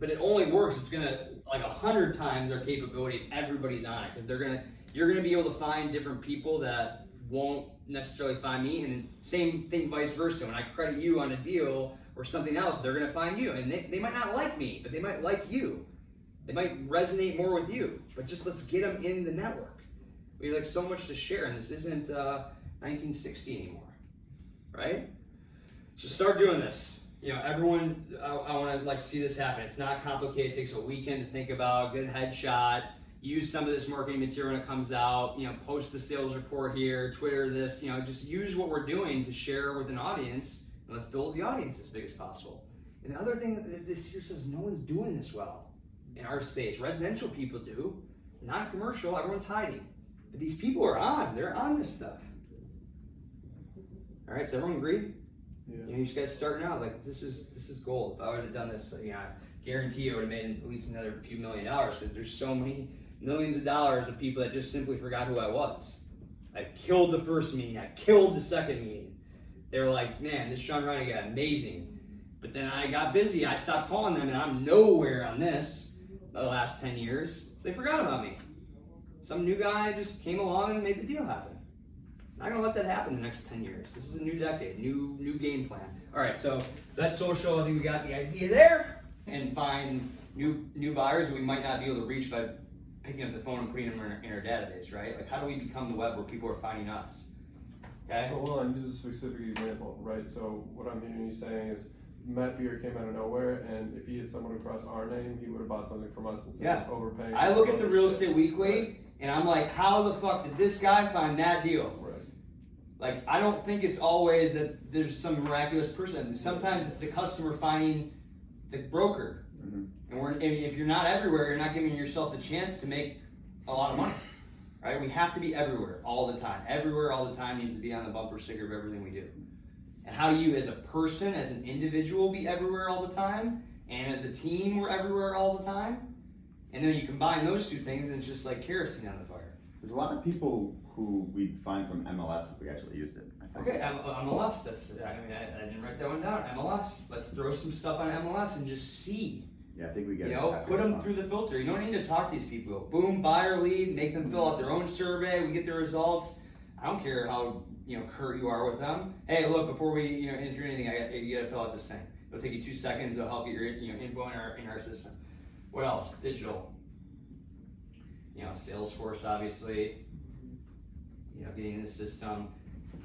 but it only works. It's gonna like 100 times our capability if everybody's on it, because you're gonna be able to find different people that won't necessarily find me, and same thing vice versa. When I credit you on a deal or something else, they're gonna find you, and they might not like me, but they might like you. They might resonate more with you, but just let's get them in the network. We have like so much to share, and this isn't 1960 anymore, right? So start doing this. You know, everyone, I want to like see this happen. It's not complicated. It takes a weekend to think about. Good headshot. Use some of this marketing material when it comes out. You know, post the sales report here. Twitter this. You know, just use what we're doing to share with an audience, and let's build the audience as big as possible. And the other thing that this here says, no one's doing this well in our space. Residential people do, not commercial. Everyone's hiding, but these people are on. They're on this stuff. All right, so everyone agree? Yeah. You know, you guys starting out, like this is gold. If I would have done this, you know, I guarantee I would have made at least another few $1 million, because there's so many millions of dollars of people that just simply forgot who I was. I killed the first meeting. I killed the second meeting. They were like, man, this Shaun Riney guy, amazing. But then I got busy. I stopped calling them, and I'm nowhere on this the last 10 years. So they forgot about me. Some new guy just came along and made the deal happen. Not gonna let that happen the next 10 years. This is a new decade, new game plan. All right, so that's social. I think we got the idea there. And find new buyers who we might not be able to reach by picking up the phone and putting them in our database, right? Like, how do we become the web where people are finding us? Okay. So hold on, use a specific example, right? So what I'm hearing you saying is Matt Beer came out of nowhere, and if he had someone across our name, he would have bought something from us instead of overpaying. I look at the Real Estate Weekly, and I'm like, how the fuck did this guy find that deal? Right. Like, I don't think it's always that there's some miraculous person. Sometimes it's the customer finding the broker. Mm-hmm. And if you're not everywhere, you're not giving yourself the chance to make a lot of money, right? We have to be everywhere all the time. Everywhere all the time needs to be on the bumper sticker of everything we do. And how do you, as a person, as an individual, be everywhere all the time? And as a team, we're everywhere all the time? And then you combine those two things, and it's just like kerosene on the fire. There's a lot of people who we find from MLS if we actually used it. I think. Okay, MLS. I didn't write that one down. MLS. Let's throw some stuff on MLS and just see. Yeah, I think we get. You know, put them through the filter. You don't need to talk to these people. Boom, buyer lead. Make them fill out their own survey. We get the results. I don't care how curt you are with them. Hey, look, before we enter anything, you gotta fill out this thing. It'll take you 2 seconds. It'll help get your info in our system. What else? Digital. Salesforce, obviously. Getting in the system.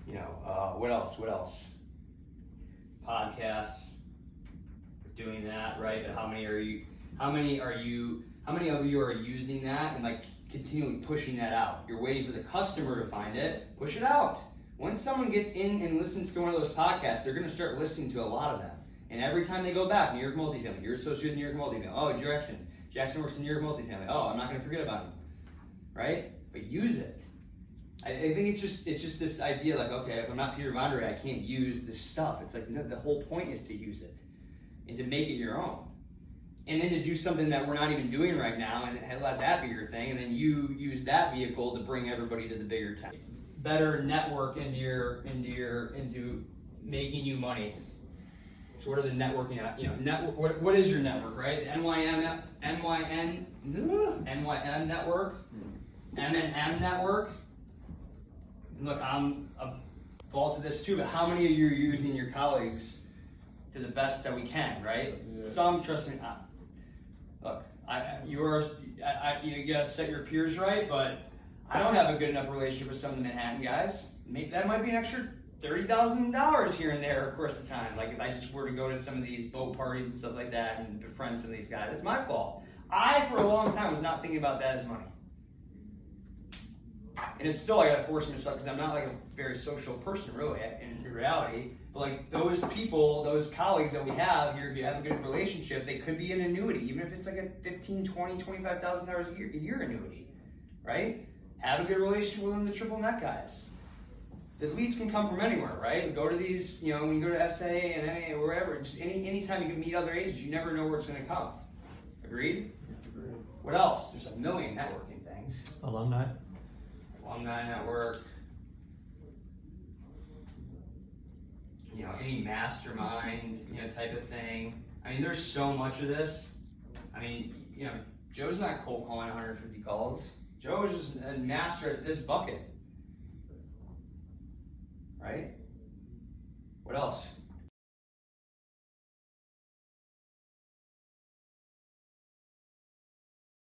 What else? Podcasts. Doing that, right? But how many of you are using that and like continually pushing that out? You're waiting for the customer to find it. Push it out. Once someone gets in and listens to one of those podcasts, they're going to start listening to a lot of them. And every time they go back, New York multifamily, you're associated with New York multifamily. Oh, Jackson works in New York multifamily. Oh, I'm not going to forget about him, right? But use it. I think it's just this idea like, okay, if I'm not Peter Vonderay, I can't use this stuff. It's like, no, the whole point is to use it and to make it your own. And then to do something that we're not even doing right now and let that be your thing, and then you use that vehicle to bring everybody to the bigger tent. Better network into making you money. So what are the networking, what is your network, right? The NYM network, MNM network. Look, I'm a fault to this too, but how many of you are using your colleagues to the best that we can, right? Yeah. Some trusting. Look, you gotta set your peers right, but I don't have a good enough relationship with some of the Manhattan guys. That might be an extra $30,000 here and there across the time. Like if I just were to go to some of these boat parties and stuff like that and befriend some of these guys, it's my fault. I, for a long time, was not thinking about that as money. And it's still, I gotta force myself, because I'm not like a very social person really in reality. But like those people, those colleagues that we have here, if you have a good relationship, they could be an annuity, even if it's like a $15,000, $20,000, $25,000 a year annuity, right? Have a good relationship with them, the triple net guys. The leads can come from anywhere, right? Go to these, when you go to SA and NA, wherever, just anytime you can meet other agents, you never know where it's gonna come. Agreed? Agreed. What else? There's a million networking things. Alumni network, any mastermind, type of thing. I mean, there's so much of this. I mean, you know, Joe's not cold calling 150 calls. Joe is just a master at this bucket. Right? What else?